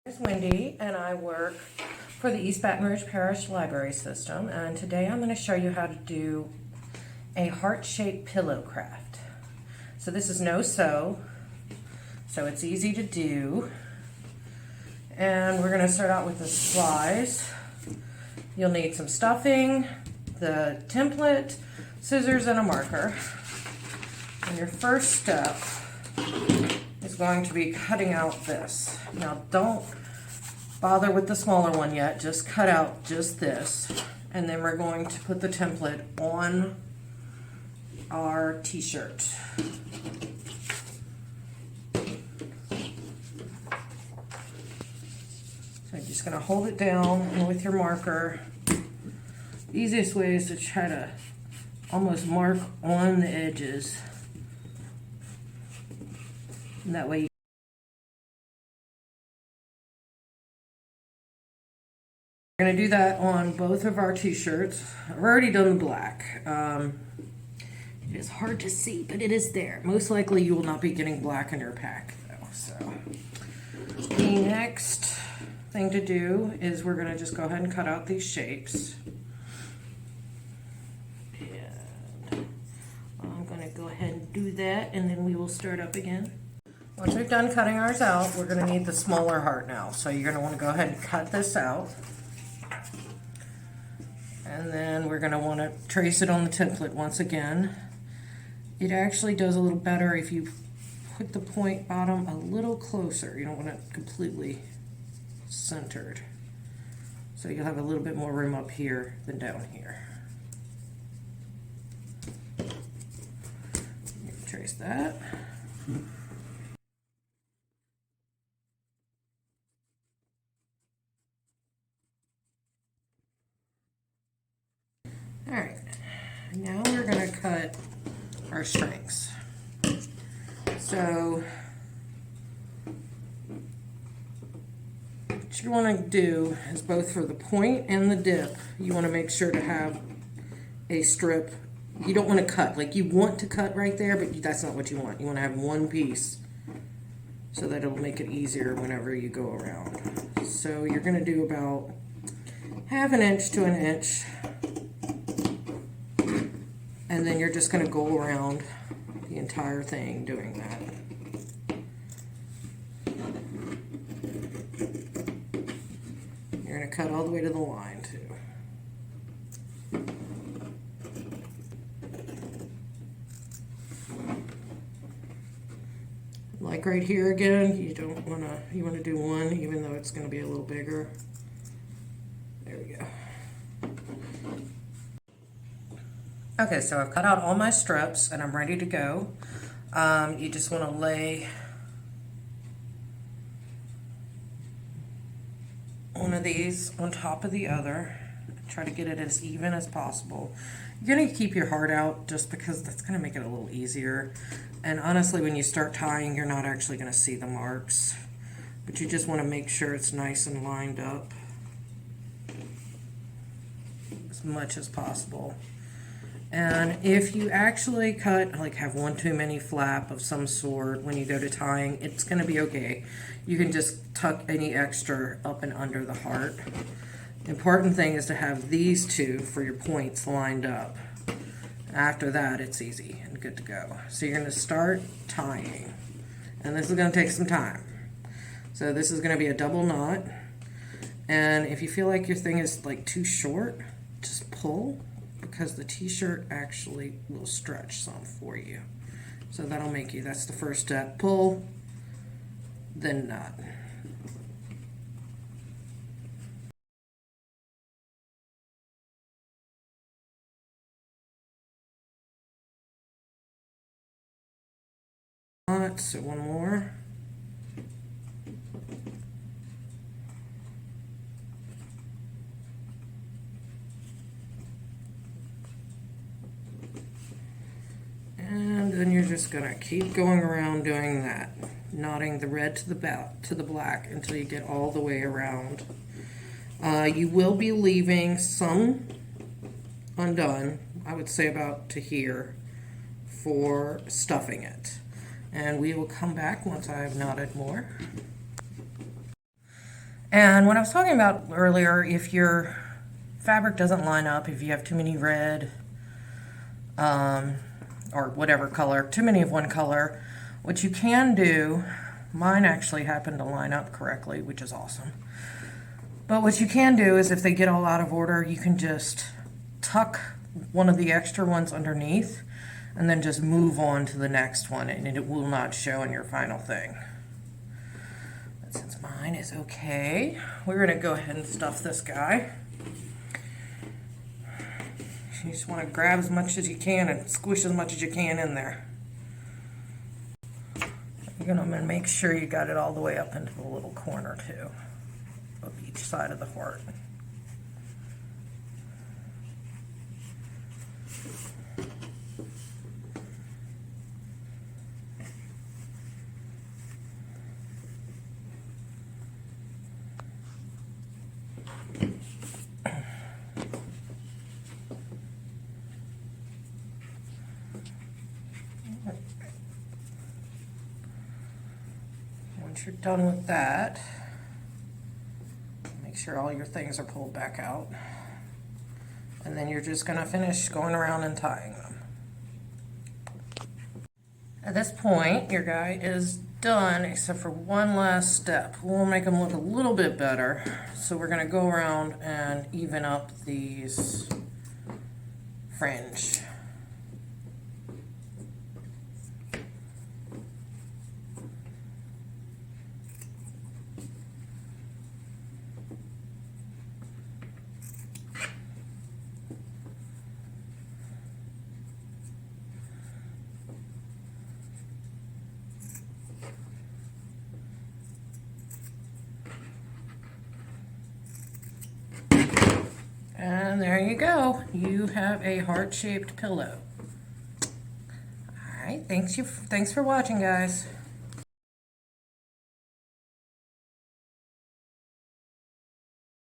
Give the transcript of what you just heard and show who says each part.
Speaker 1: It's Wendy, and I work for the East Baton Rouge Parish Library System, and today I'm going to show you how to do a heart-shaped pillow craft. So this is no sew, so it's easy to do. And we're going to start out with the supplies. You'll need some stuffing, the template, scissors, and a marker. And your first step is going to be cutting out this. Now don't bother with the smaller one yet, just cut out just this. And then we're going to put the template on our t-shirt. So I'm just going to hold it down and with your marker. The easiest way is to try to almost mark on the edges. And that way we're going to do that on both of our t-shirts. I've already done the black. It is hard to see, but it is there. Most likely you will not be getting black in your pack though. So the next thing to do is we're going to just go ahead and cut out these shapes. And I'm going to go ahead and do that, and then we will start up again. Once we've done cutting ours out, we're going to need the smaller heart now. So you're going to want to go ahead and cut this out. And then we're going to want to trace it on the template once again. It actually does a little better if you put the point bottom a little closer. You don't want it completely centered. So you'll have a little bit more room up here than down here. Trace that. Alright, now we're going to cut our strings. So, what you want to do is both for the point and the dip, you want to make sure to have a strip. You don't want to cut, like you want to cut right there, but that's not what you want. You want to have one piece so that it'll make it easier whenever you go around. So you're going to do about 1/2 inch to 1 inch. And then you're just going to go around the entire thing doing that. You're going to cut all the way to the line too. Like right here again, you want to do one even though it's going to be a little bigger. There we go. Okay, so I've cut out all my strips and I'm ready to go. You just want to lay one of these on top of the other. Try to get it as even as possible. You're going to keep your heart out just because that's going to make it a little easier. And honestly, when you start tying, you're not actually going to see the marks. But you just want to make sure it's nice and lined up as much as possible. And if you actually cut, like have one too many flap of some sort when you go to tying, it's going to be okay. You can just tuck any extra up and under the heart. The important thing is to have these two for your points lined up. After that, it's easy and good to go. So you're going to start tying. And this is going to take some time. So this is going to be a double knot. And if you feel like your thing is like too short, just pull, because the t-shirt actually will stretch some for you. So that'll make you, that's the first step, pull, then knot. So one more. And then you're just going to keep going around doing that, knotting the red to the black until you get all the way around. You will be leaving some undone, I would say about to here, for stuffing it. And we will come back once I've knotted more. And what I was talking about earlier, if your fabric doesn't line up, if you have too many red, or whatever color, too many of one color, what you can do, mine actually happened to line up correctly, which is awesome. But what you can do is if they get all out of order, you can just tuck one of the extra ones underneath and then just move on to the next one, and it will not show in your final thing. But since mine is okay, we're going to go ahead and stuff this guy. You just want to grab as much as you can and squish as much as you can in there. You're going to make sure you got it all the way up into the little corner too, of each side of the heart. Once you're done with that, make sure all your things are pulled back out. And then you're just going to finish going around and tying them. At this point, your guy is done except for one last step. We'll make them look a little bit better. So we're going to go around and even up these fringe. And there you go. You have a heart-shaped pillow. All right, thanks for watching, guys.